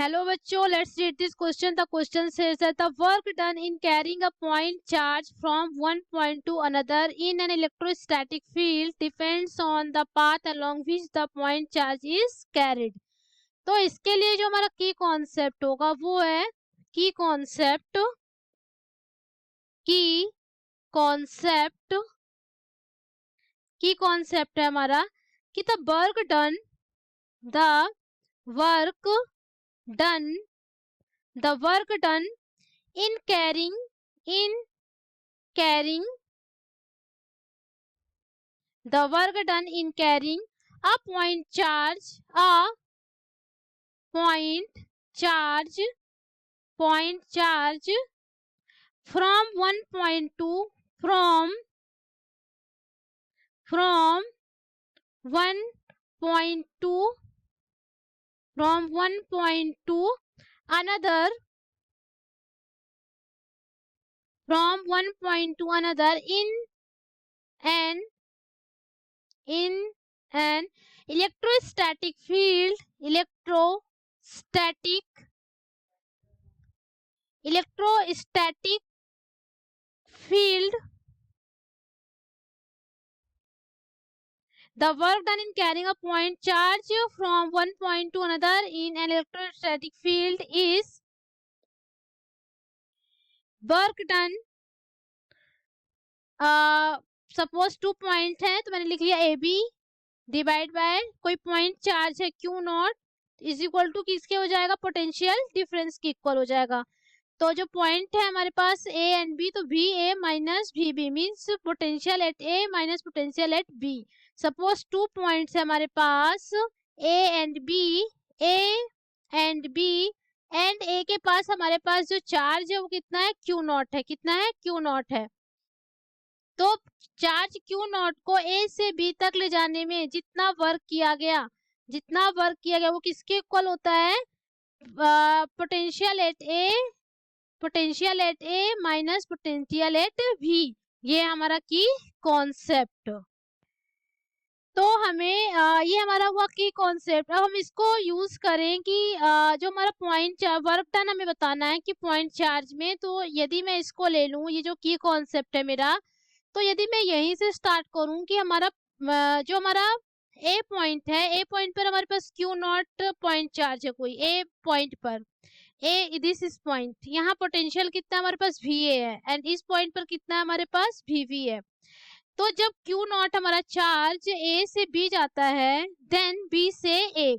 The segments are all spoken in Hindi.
Hello बच्चों, let's read this question. The question says that the work done in carrying a point charge from one point to another in an electrostatic field depends on the path along which the point charge is carried. तो इसके लिए जो हमारा की कॉन्सेप्ट होगा वो है की कॉन्सेप्ट की कॉन्सेप्ट है हमारा कि the work done in carrying the work done in carrying a point charge from one point to another in an electrostatic field the work done in carrying a point charge from one point to another in an electrostatic field is work done suppose 2 point है तो मैंने लिख लिया ए बी डिवाइड बाय कोई पॉइंट चार्ज है Q naught is equal to किसके हो जाएगा, पोटेंशियल डिफरेंस के इक्वल हो जाएगा। तो जो पॉइंट है हमारे पास ए एंड बी, तो V A minus we B means potential at A minus potential at B. Suppose 2 points है हमारे पास A and B and A के पास हमारे पास जो चार्ज है वो कितना है, क्यू नॉट है। कितना है, क्यू नॉट है। तो चार्ज क्यू नॉट को ए से बी तक ले जाने में जितना वर्क किया गया वो किसके इक्वल होता है, potential at A minus potential at V. ये हमारा की कॉन्सेप्ट। तो हमें ये हमारा हुआ की कॉन्सेप्ट। अब हम इसको यूज करें कि जो हमारा पॉइंट वर्क डन हमें बताना है कि पॉइंट चार्ज में। तो यदि मैं इसको ले लूं, ये जो की कॉन्सेप्ट है मेरा, तो यदि मैं यहीं से स्टार्ट करूं कि हमारा जो हमारा ए पॉइंट है, ए पॉइंट पर हमारे पास क्यू नॉट पॉइंट चार्ज है कोई ए पॉइंट पर, ए दिस इज पॉइंट, यहाँ पोटेंशियल कितना हमारे पास वी ए है एंड इस पॉइंट पर कितना है हमारे पास वी वी है। तो जब क्यू नॉट हमारा चार्ज ए से बी जाता है देन बी से ए,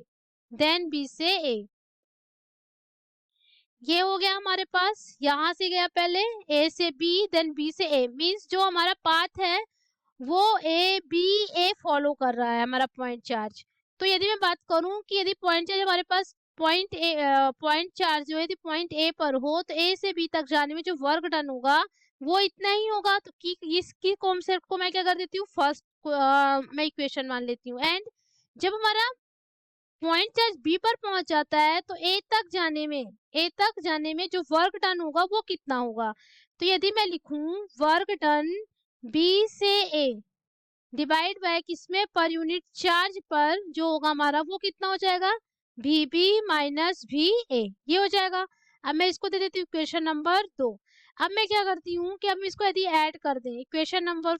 ये हो गया हमारे पास, यहाँ से गया पहले ए से बी देन बी से ए, मींस जो हमारा पाथ है वो ए बी ए फॉलो कर रहा है हमारा पॉइंट चार्ज। तो यदि मैं बात करूं कि यदि पॉइंट चार्ज हमारे पास पॉइंट चार्ज जो है यदि पॉइंट ए पर हो तो ए से बी तक जाने में जो वर्क डन होगा वो इतना ही होगा। तो इसकी कॉन्सेप्ट को मैं क्या कर देती हूँ, फर्स्ट मैं इक्वेशन मान लेती हूँ। एंड जब हमारा पॉइंट चार्ज बी पर पहुंच जाता है तो ए तक जाने में जो वर्क डन होगा वो कितना होगा। तो यदि मैं लिखूं वर्क डन बी से ए डिवाइड बाय किसमें, पर यूनिट चार्ज पर जो होगा हमारा वो कितना हो जाएगा, V B minus V A, ये हो जाएगा। अब मैं इसको दे देती हूँ इक्वेशन नंबर 2। अब मैं क्या करती हूँ कि अब इसको यदि ऐड कर दें, equation number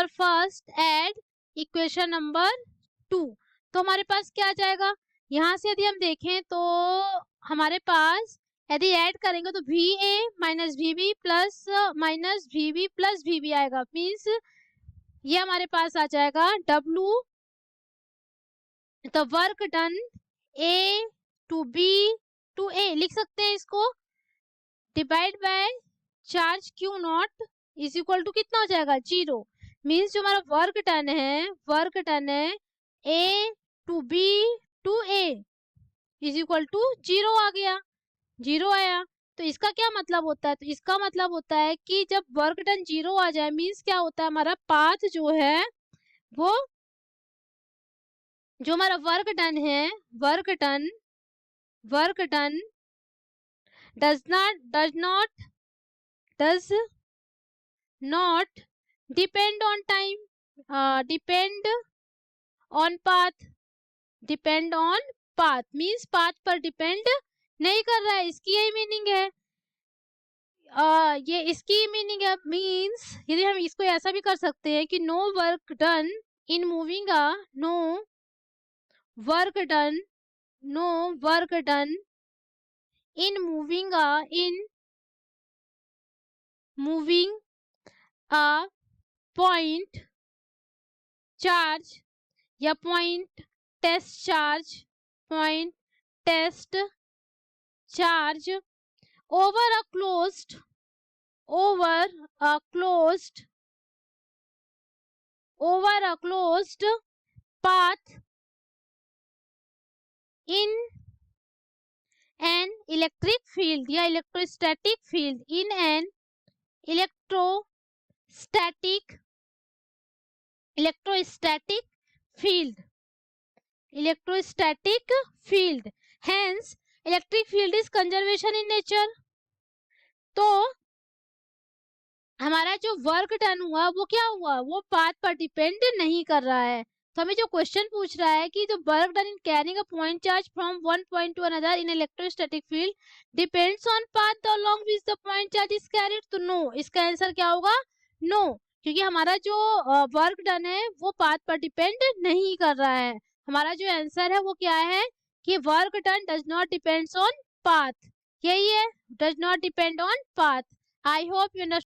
first aid equation number 2, तो हमारे पास क्या आ जाएगा, यहाँ से यदि हम देखें तो हमारे पास यदि ऐड करेंगे तो V A minus we b plus minus we b plus v b आएगा, मीन्स ये हमारे पास आ जाएगा W the work done a to b to a, लिख सकते हैं इसको, divide by charge q naught is equal to कितना हो जाएगा, 0। मीन्स जो हमारा वर्क डन है a to b to a is equal to 0 आ गया, 0 आया। तो इसका क्या मतलब होता है, तो इसका मतलब होता है कि जब वर्क डन 0 आ जाए मीन्स क्या होता है, हमारा पाथ जो है वो जो हमारा work done does not depend on time, depend on path, means path पर डिपेंड नहीं कर रहा है, इसकी यही मीनिंग है। ये इसकी मीनिंग है, मीन्स यदि हम इसको ऐसा भी कर सकते हैं कि no work done in moving no work done no work done in moving a point charge या point test charge over a closed path in an electric field या electrostatic field in an electrostatic field hence electric field is conservation in nature। तो हमारा जो वर्क डन हुआ वो क्या हुआ, वो पाथ पर डिपेंड नहीं कर रहा है। तो हमें जो क्वेश्चन पूछ रहा है कि जो work done in carrying a point charge from one point two another in electrostatic field depends on path along which the point charge is carried, तो नो, इसका आंसर क्या होगा, नो, क्योंकि हमारा जो वर्क डन है वो पाथ पर डिपेंड नहीं कर रहा है। हमारा जो आंसर है वो क्या है कि work done does not depends on path, यही है, does not depend on path. I hope you understand.